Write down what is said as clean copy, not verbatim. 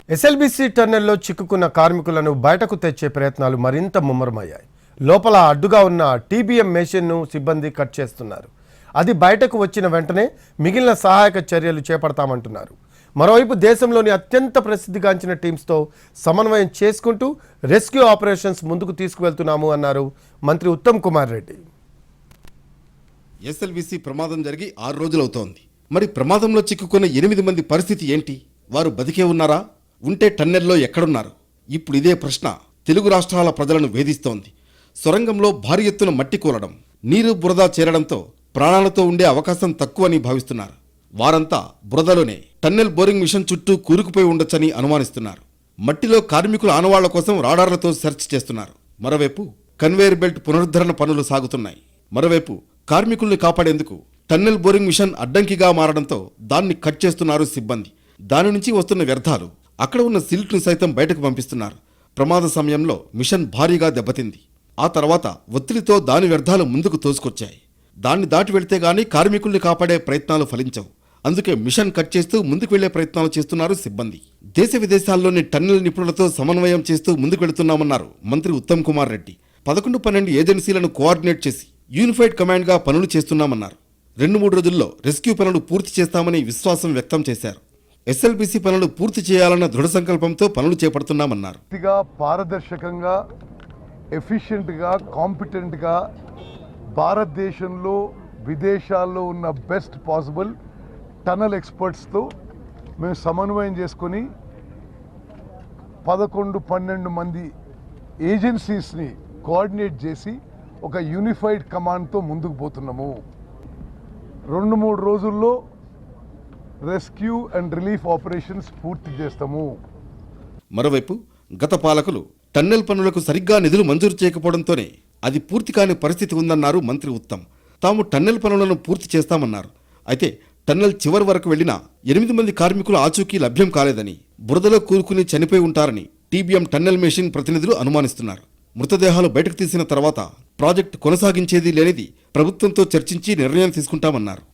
SLBC టన్నెల్లో చిక్కుకున్న కార్మికులను బయటకు తెచ్చే ప్రయత్నాలు మరింత ముమ్మరమయ్యాయి. లోపల అడ్డుగా ఉన్న టీబీఎం మెషిన్ను సిబ్బంది కట్ చేస్తున్నారు. అది బయటకు వచ్చిన వెంటనే మిగిలిన సహాయక చర్యలు చేపడతామంటున్నారు. మరోవైపు దేశంలోని అత్యంత ప్రసిద్ధిగాంచిన టీమ్స్తో సమన్వయం చేసుకుంటూ రెస్క్యూ ఆపరేషన్స్ ముందుకు తీసుకువెళ్తున్నాము అన్నారు మంత్రి ఉత్తమ్ కుమార్ రెడ్డి. ఎస్ఎల్బీసీ ప్రమాదం జరిగి 6 రోజులవుతోంది. మరి ప్రమాదంలో చిక్కుకున్న 8 మంది పరిస్థితి ఏంటి? వారు బతికే ఉన్నారా? ఉంటే టన్నెల్లో ఎక్కడున్నారు? ఇప్పుడు ఇదే ప్రశ్న తెలుగు రాష్ట్రాల ప్రజలను వేధిస్తోంది. సొరంగంలో భారీ ఎత్తున మట్టి కూలడం, నీరు బురద చేరడంతో ప్రాణాలతో ఉండే అవకాశం తక్కువని భావిస్తున్నారు. వారంతా బురదలోనే టన్నెల్ బోరింగ్ మిషన్ చుట్టూ కూరుకుపోయి ఉండొచ్చని అనుమానిస్తున్నారు. మట్టిలో కార్మికుల ఆనవాళ్ల కోసం రాడార్లతో సెర్చ్ చేస్తున్నారు. మరోవైపు కన్వేయర్ బెల్ట్ పునరుద్ధరణ పనులు సాగుతున్నాయి. మరోవైపు కార్మికుల్ని కాపాడేందుకు టన్నెల్ బోరింగ్ మిషన్ అడ్డంకిగా మారడంతో దాన్ని కట్ చేస్తున్నారు సిబ్బంది. దాని నుంచి వస్తున్న వ్యర్థాలు అక్కడ ఉన్న సిల్ట్ను సైతం బయటకు పంపిస్తున్నారు. ప్రమాద సమయంలో మిషన్ భారీగా దెబ్బతింది. ఆ తర్వాత ఒత్తిడితో దాని వ్యర్థాలు ముందుకు తోసుకొచ్చాయి. దాన్ని దాటి వెళితే గానీ కార్మికుల్ని కాపాడే ప్రయత్నాలు ఫలించవు. అందుకే మిషన్ కట్ చేస్తూ ముందుకు వెళ్లే ప్రయత్నాలు చేస్తున్నారు సిబ్బంది. దేశ విదేశాల్లోని టన్నెల్ నిపుణులతో సమన్వయం చేస్తూ ముందుకు వెళుతున్నామన్నారు మంత్రి ఉత్తమ్ కుమార్ రెడ్డి. 11-12 ఏజెన్సీలను కోఆర్డినేట్ చేసి యూనిఫైడ్ కమాండ్గా పనులు చేస్తున్నామన్నారు. 2-3 రోజుల్లో రెస్క్యూ పనులు పూర్తి చేస్తామని విశ్వాసం వ్యక్తం చేశారు. ఎస్ఎల్బీసీ పనులు పూర్తి చేయాలన్న దృఢ సంకల్పంతో పనులు చేపడుతున్నామన్నారు. పారదర్శకంగా, ఎఫిషియెంట్గా, కాంపిటెంట్గా భారతదేశంలో విదేశాల్లో ఉన్న బెస్ట్ పాసిబుల్ టనల్ ఎక్స్పర్ట్స్తో మేము సమన్వయం చేసుకొని 11-12 మంది ఏజెన్సీస్ని కోఆర్డినేట్ చేసి ఒక యూనిఫైడ్ కమాండ్తో ముందుకు పోతున్నాము. 2-3 రోజుల్లో రెస్క్యూ అండ్ రిలీఫ్ ఆపరేషన్స్ పూర్తి చేస్తాము. మరోవైపు గత పాలకులు టన్నెల్ పనులకు సరిగ్గా నిధులు మంజూరు చేయకపోవడంతోనే అది పూర్తి కాని పరిస్థితి ఉందన్నారు మంత్రి ఉత్తమ్. తాము టన్నెల్ పనులను పూర్తి చేస్తామన్నారు. అయితే టన్నెల్ చివరి వరకు వెళ్లిన 8 మంది కార్మికుల ఆచూకీ లభ్యం కాలేదని, బురదలో కూరుకుని చనిపోయి ఉంటారని టీబీఎం టన్నెల్ మెషిన్ ప్రతినిధులు అనుమానిస్తున్నారు. మృతదేహాలు బయటకు తీసిన తర్వాత ప్రాజెక్టు కొనసాగించేది లేనిది ప్రభుత్వంతో చర్చించి నిర్ణయం తీసుకుంటామన్నారు.